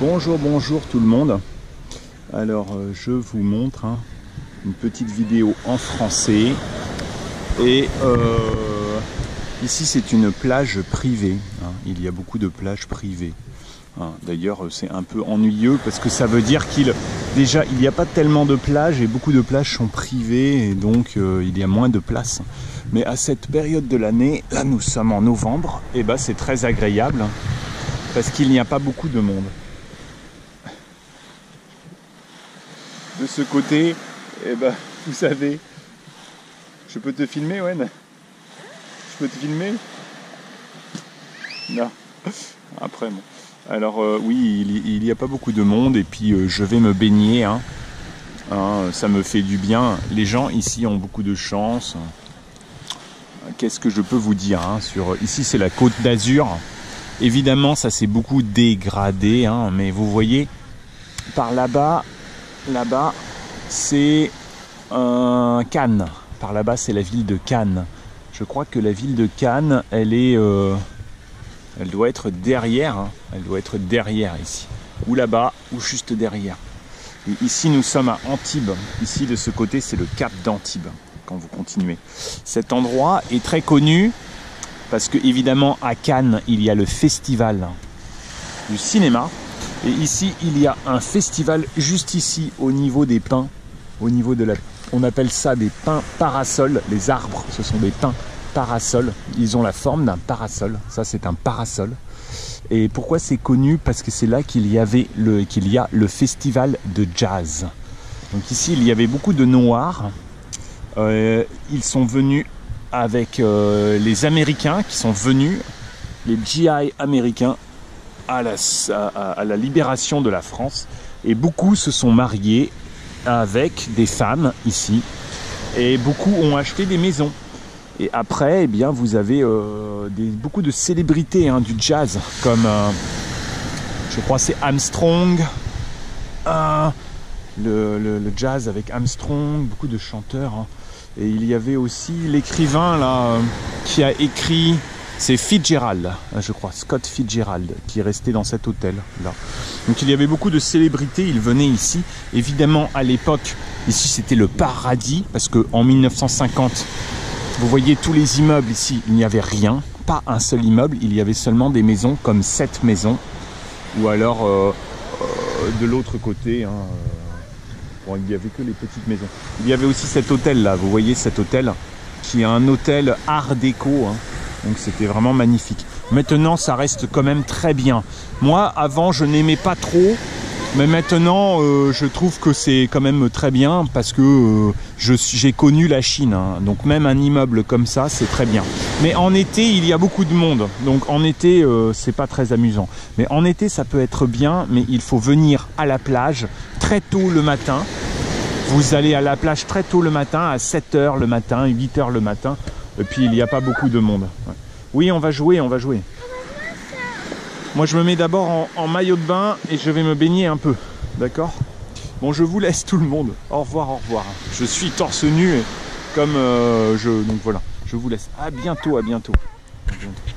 Bonjour, bonjour tout le monde. Alors je vous montre une petite vidéo en français. Et ici c'est une plage privée. Il y a beaucoup de plages privées. D'ailleurs c'est un peu ennuyeux parce que ça veut dire il n'y a pas tellement de plages et beaucoup de plages sont privées et donc il y a moins de place. Mais à cette période de l'année, là nous sommes en novembre, et c'est très agréable parce qu'il n'y a pas beaucoup de monde. De ce côté, vous savez, je peux te filmer, Wen? Je peux te filmer? Non. Après, bon. Alors oui, il n'y a pas beaucoup de monde et puis je vais me baigner. Ça me fait du bien. Les gens ici ont beaucoup de chance. Qu'est-ce que je peux vous dire Ici, c'est la Côte d'Azur. Évidemment, ça s'est beaucoup dégradé, mais vous voyez, par là-bas, c'est Cannes. Par là-bas, c'est la ville de Cannes. Je crois que la ville de Cannes, elle doit être derrière. Elle doit être derrière ici. Ou là-bas, ou juste derrière. Et ici, nous sommes à Antibes. Ici, de ce côté, c'est le cap d'Antibes, quand vous continuez. Cet endroit est très connu parce que, évidemment, à Cannes, il y a le festival du cinéma. Et ici, il y a un festival juste ici, au niveau des pins. On appelle ça des pins parasols. Les arbres, ce sont des pins parasols. Ils ont la forme d'un parasol. Ça, c'est un parasol. Et pourquoi c'est connu? Parce que c'est là qu'il y a le festival de jazz. Donc ici, il y avait beaucoup de Noirs. Ils sont venus avec les Américains qui sont venus, les GI américains, à la libération de la France, et beaucoup se sont mariés avec des femmes ici et beaucoup ont acheté des maisons. Et après, vous avez beaucoup de célébrités du jazz, comme je crois c'est Armstrong, le jazz avec Armstrong, beaucoup de chanteurs. Et il y avait aussi l'écrivain là qui a écrit. C'est Fitzgerald, je crois, Scott Fitzgerald, qui est resté dans cet hôtel là. Donc il y avait beaucoup de célébrités, ils venaient ici. Évidemment, à l'époque, ici c'était le paradis, parce qu'en 1950, vous voyez tous les immeubles ici, il n'y avait rien, pas un seul immeuble, il y avait seulement des maisons comme cette maison, ou alors de l'autre côté, bon, il n'y avait que les petites maisons. Il y avait aussi cet hôtel là, vous voyez cet hôtel, qui est un hôtel art déco, donc c'était vraiment magnifique. Maintenant, ça reste quand même très bien. Moi, avant, je n'aimais pas trop. Mais maintenant, je trouve que c'est quand même très bien parce que j'ai connu la Chine. Donc même un immeuble comme ça, c'est très bien. Mais en été, il y a beaucoup de monde. Donc en été, c'est pas très amusant. Mais en été, ça peut être bien. Mais il faut venir à la plage très tôt le matin. Vous allez à la plage très tôt le matin, à 7 h le matin, 8 h le matin. Et puis il n'y a pas beaucoup de monde. Ouais. Oui, on va jouer, on va jouer. Moi je me mets d'abord en maillot de bain et je vais me baigner un peu. D'accord? Bon, je vous laisse tout le monde. Au revoir, au revoir. Je suis torse nu et comme donc voilà, je vous laisse. À bientôt, à bientôt. À bientôt.